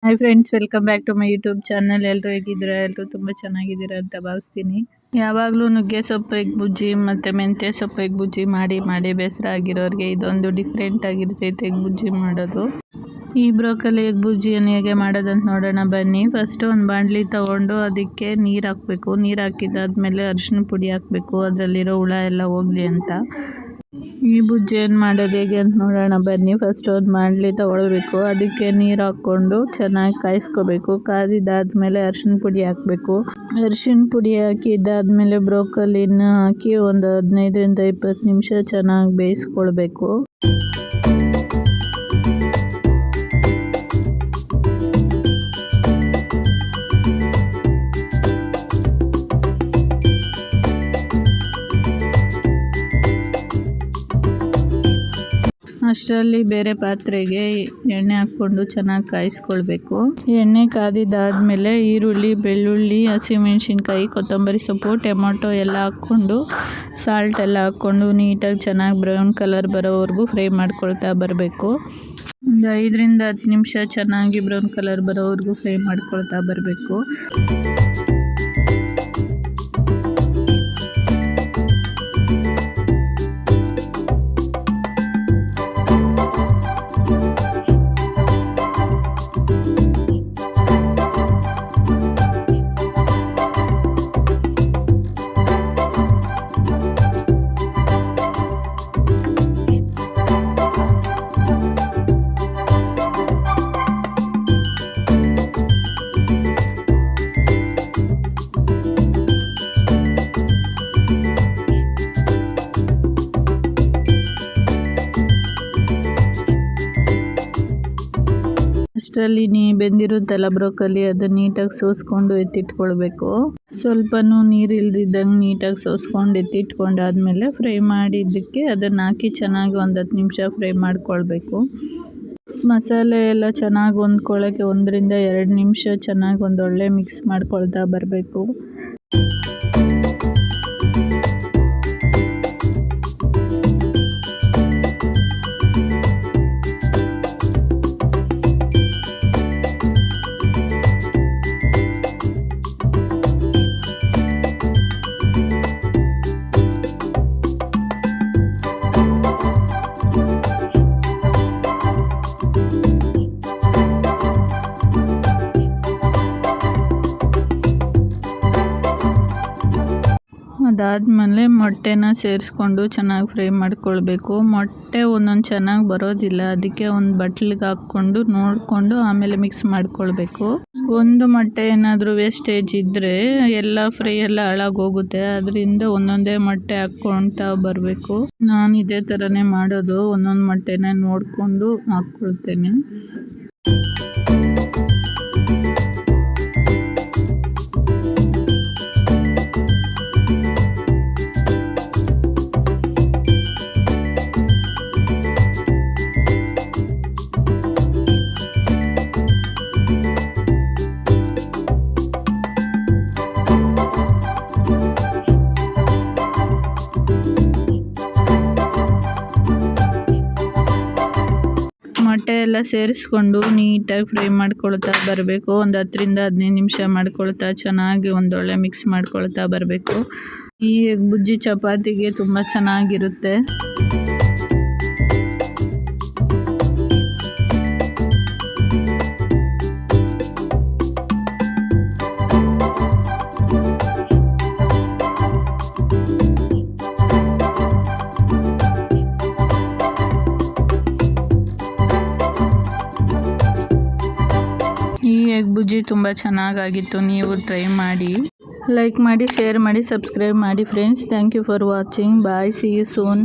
Hi friends, welcome back to my YouTube channel. ಎಲ್ಲರೂ ಹೇಗಿದ್ದೀರಾ? ಎಲ್ಲರೂ ತುಂಬ ಚೆನ್ನಾಗಿದ್ದೀರಾ ಅಂತ ಭಾವಿಸ್ತೀನಿ. ಯಾವಾಗಲೂ ನುಗ್ಗೆ ಸೊಪ್ಪು ಎಗ್ ಬುಜ್ಜಿ ಮತ್ತು ಮೆಂತ್ಯ ಸೊಪ್ಪು ಎಗ್ ಬುಜ್ಜಿ ಮಾಡಿ ಬೇಸರ ಆಗಿರೋರಿಗೆ ಇದೊಂದು ಡಿಫ್ರೆಂಟ್ ಆಗಿರ್ತೈತೆ ಎಗ್ ಬುಜ್ಜಿ ಮಾಡೋದು. ಈ ಬ್ರೋಕಲಿ ಎಗ್ ಬುಜ್ಜಿಯನ್ನು ಹೇಗೆ ಮಾಡೋದಂತ ನೋಡೋಣ ಬನ್ನಿ. ಫಸ್ಟು ಒಂದು ಬಾಣಲಿ ತೊಗೊಂಡು ಅದಕ್ಕೆ ನೀರು ಹಾಕಬೇಕು. ನೀರು ಹಾಕಿದಾದ್ಮೇಲೆ ಅರಿಶಿನ ಪುಡಿ ಹಾಕಬೇಕು, ಅದರಲ್ಲಿರೋ ಹುಳ ಎಲ್ಲ ಹೋಗಲಿ ಅಂತ. ಈ ಬುಜ್ಜಿಯನ್ನು ಮಾಡೋದು ಹೇಗೆ ಅಂತ ನೋಡೋಣ ಬನ್ನಿ. ಫಸ್ಟ್ ಒಂದು ಬಾಣಲಿ ತೊಗೊಳ್ಬೇಕು, ಅದಕ್ಕೆ ನೀರು ಹಾಕ್ಕೊಂಡು ಚೆನ್ನಾಗಿ ಕಾಯಿಸ್ಕೋಬೇಕು. ಕಾದಿದ್ದಾದ್ಮೇಲೆ ಅರಿಶಿನ ಪುಡಿ ಹಾಕಬೇಕು. ಅರಿಶಿನ ಪುಡಿ ಹಾಕಿದ್ದಾದ್ಮೇಲೆ ಬ್ರೋಕಲಿನ ಹಾಕಿ ಒಂದು 15ರಿಂದ 20 ನಿಮಿಷ ಚೆನ್ನಾಗಿ ಬೇಯಿಸ್ಕೊಳ್ಬೇಕು. ಅಷ್ಟರಲ್ಲಿ ಬೇರೆ ಪಾತ್ರೆಗೆ ಎಣ್ಣೆ ಹಾಕ್ಕೊಂಡು ಚೆನ್ನಾಗಿ ಕಾಯಿಸ್ಕೊಳ್ಬೇಕು. ಎಣ್ಣೆ ಕಾದಿದ್ದಾದ್ಮೇಲೆ ಈರುಳ್ಳಿ, ಬೆಳ್ಳುಳ್ಳಿ, ಹಸಿಮೆಣಸಿನ್ಕಾಯಿ, ಕೊತ್ತಂಬರಿ ಸೊಪ್ಪು, ಟೊಮೊಟೊ ಎಲ್ಲ ಹಾಕ್ಕೊಂಡು ಸಾಲ್ಟ್ ಎಲ್ಲ ಹಾಕ್ಕೊಂಡು ನೀಟಾಗಿ ಚೆನ್ನಾಗಿ ಬ್ರೌನ್ ಕಲರ್ ಬರೋವರೆಗೂ ಫ್ರೈ ಮಾಡ್ಕೊಳ್ತಾ ಬರಬೇಕು. ಒಂದು 5ರಿಂದ 10 ನಿಮಿಷ ಚೆನ್ನಾಗಿ ಬ್ರೌನ್ ಕಲರ್ ಬರೋವರೆಗೂ ಫ್ರೈ ಮಾಡ್ಕೊಳ್ತಾ ಬರಬೇಕು. ಅಷ್ಟರಲ್ಲಿ ಬೆಂದಿರುತ್ತಲ್ಲ ಬ್ರೋಕಲಿ, ಅದನ್ನು ನೀಟಾಗಿ ಸೋಸ್ಕೊಂಡು ಎತ್ತಿಟ್ಕೊಳ್ಬೇಕು. ಸ್ವಲ್ಪನೂ ನೀರು ಇಲ್ದಿದ್ದಂಗೆ ನೀಟಾಗಿ ಸೋಸ್ಕೊಂಡು ಎತ್ತಿಟ್ಕೊಂಡಾದ್ಮೇಲೆ ಫ್ರೈ ಮಾಡಿದ್ದಕ್ಕೆ ಅದನ್ನು ಹಾಕಿ ಚೆನ್ನಾಗಿ ಒಂದು 10 ನಿಮಿಷ ಫ್ರೈ ಮಾಡ್ಕೊಳ್ಬೇಕು. ಮಸಾಲೆ ಎಲ್ಲ ಚೆನ್ನಾಗಿ ಹೊಂದ್ಕೊಳ್ಳೋಕ್ಕೆ 1ರಿಂದ 2 ನಿಮಿಷ ಚೆನ್ನಾಗಿ ಒಂದೊಳ್ಳೆ ಮಿಕ್ಸ್ ಮಾಡ್ಕೊಳ್ತಾ ಬರಬೇಕು. ಅದಾದಮೇಲೆ ಮೊಟ್ಟೆನ ಸೇರಿಸ್ಕೊಂಡು ಚೆನ್ನಾಗಿ ಫ್ರೈ ಮಾಡ್ಕೊಳ್ಬೇಕು. ಮೊಟ್ಟೆ ಒಂದೊಂದು ಚೆನ್ನಾಗಿ ಬರೋದಿಲ್ಲ, ಅದಕ್ಕೆ ಒಂದು ಬಟ್ಲಿಗೆ ಹಾಕ್ಕೊಂಡು ನೋಡಿಕೊಂಡು ಆಮೇಲೆ ಮಿಕ್ಸ್ ಮಾಡ್ಕೊಳ್ಬೇಕು. ಒಂದು ಮೊಟ್ಟೆ ಏನಾದರೂ ವೇಸ್ಟೇಜ್ ಇದ್ದರೆ ಎಲ್ಲ ಫ್ರೈ ಎಲ್ಲ ಹಾಳಾಗೋಗುತ್ತೆ. ಅದರಿಂದ ಒಂದೊಂದೇ ಮೊಟ್ಟೆ ಹಾಕ್ಕೊಳ್ತಾ ಬರಬೇಕು. ನಾನು ಇದೇ ಥರನೇ ಮಾಡೋದು, ಒಂದೊಂದು ಮೊಟ್ಟೆನ ನೋಡಿಕೊಂಡು ಹಾಕ್ಕೊಳ್ತೇನೆ. ಮೊಟ್ಟೆ ಎಲ್ಲ ಸೇರಿಸ್ಕೊಂಡು ನೀಟಾಗಿ ಫ್ರೈ ಮಾಡ್ಕೊಳ್ತಾ ಬರಬೇಕು. ಒಂದು 10ರಿಂದ 15 ನಿಮಿಷ ಮಾಡ್ಕೊಳ್ತಾ ಚೆನ್ನಾಗಿ ಒಂದೊಳ್ಳೆ ಮಿಕ್ಸ್ ಮಾಡ್ಕೊಳ್ತಾ ಬರಬೇಕು. ಈ ಎಗ್ ಬುಜ್ಜಿ ಚಪಾತಿಗೆ ತುಂಬ ಚೆನ್ನಾಗಿರುತ್ತೆ. ಈ ಎಗ್ ಬುಜ್ಜಿ ತುಂಬ ಚೆನ್ನಾಗಾಗಿತ್ತು. ನೀವು ಟ್ರೈ ಮಾಡಿ, ಲೈಕ್ ಮಾಡಿ, ಶೇರ್ ಮಾಡಿ, ಸಬ್ಸ್ಕ್ರೈಬ್ ಮಾಡಿ friends. Thank you for watching. Bye, see you soon.